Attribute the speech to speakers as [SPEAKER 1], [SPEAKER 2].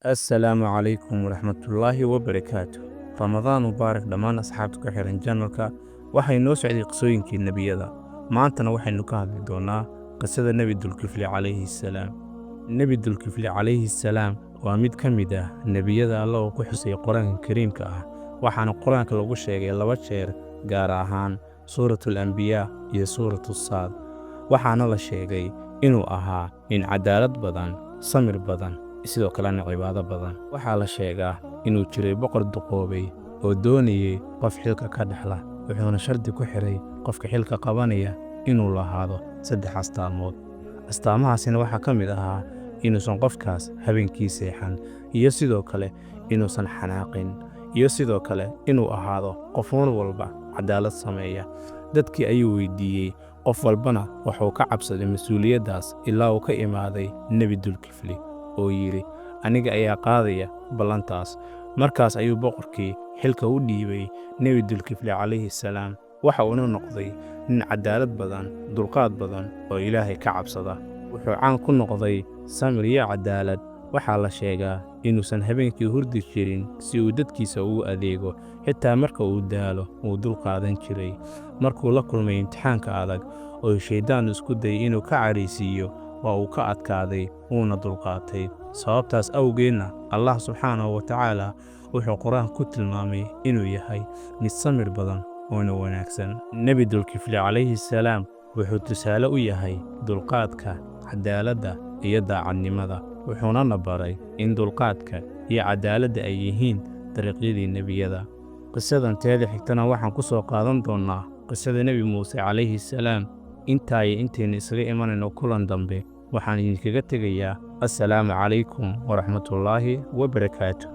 [SPEAKER 1] السلام عليكم ورحمة الله وبركاته. رمضان مبارك dhammaan asxaabta ku xiran channelka. Waxay noo socday qisooyinkii nebiyada. Maantana waxaynu ka hadli doonaa qisada Nebi Dulkifli calayhi salaam. Nebi Dulkifli calayhi salaam waa mid ka mid ah nebiyada Alla oo ku xusay Qur'aanka Kariimka ah. Waxaana Qur'aanka lagu sheegay 2 jeer, gaar ahaan Suuratul Anbiyaa iyo Suuratul Saad. Waxaana la sheegay inuu ahaa nin cadaalad badan, samir badan, sidoo kalena cibaado badan. Waxaa la sheegaa inuu jiray boqor duqoobay oo doonayay qof xilka ka dhaxla, wuxuuna shardi ku xiray qofka xilka qabanaya inuu lahaado 3 astaamood. Astaamahaasina waxaa ka mid ahaa inuusan qofkaas habeenkii seexan, iyo sidoo kale inuusan xanaaqin, iyo sidoo kale inuu ahaado qof walba cadaalad sameeya. Dadkii ayuu weydiiyey, qof walbana wuxuu ka cabsaday mas'uuliyaddaas ilaa uu ka imaaday Nebi Dulkifli oo yiri aniga ayaa qaadaya ballantaas. Markaas ayuu boqorkii xilka u dhiibay Nebi Dulkifli calayhi salaam. Waxa uu noqday nin cadaalad badan, dulqaad badan oo Ilaahay ka cabsada. Wuxuu caan ku noqday samir iyo cadaalad. Waxaa la sheegaa inuusan habeenkii hurdi jirin si uu dadkiisa ugu adeego, xitaa marka uu daalo uu dulqaadan jiray. Markuu la kulmay imtixaanka adag oo shaydaan isku dayay inuu ka careysiiyo, waa uu ka adkaaday uuna dulqaatay. Sababtaas awgeedna Allah subxaanahu wa tacaala wuxuu Qur'aan ku tilmaamay inuu yahay mid samir badan oo wanaagsan. Nebi Dulkifli calayhi salaam wuxuu tusaale u yahay dulqaadka, cadaaladda iyo daacadnimada. Wuxuuna na baray in dulqaadka iyo cadaaladda ay yihiin dariiqyadii nebiyada. Qisadan teeda xigtana waxaan ku soo qaadan doonaa qisada Nebi Muuse calayhi salaam. intaynu isaga imanayno kulan dambe, waxaan idinkaga tegayaa assalaamu calaykum waraxmatullaahi wabarakaatuh.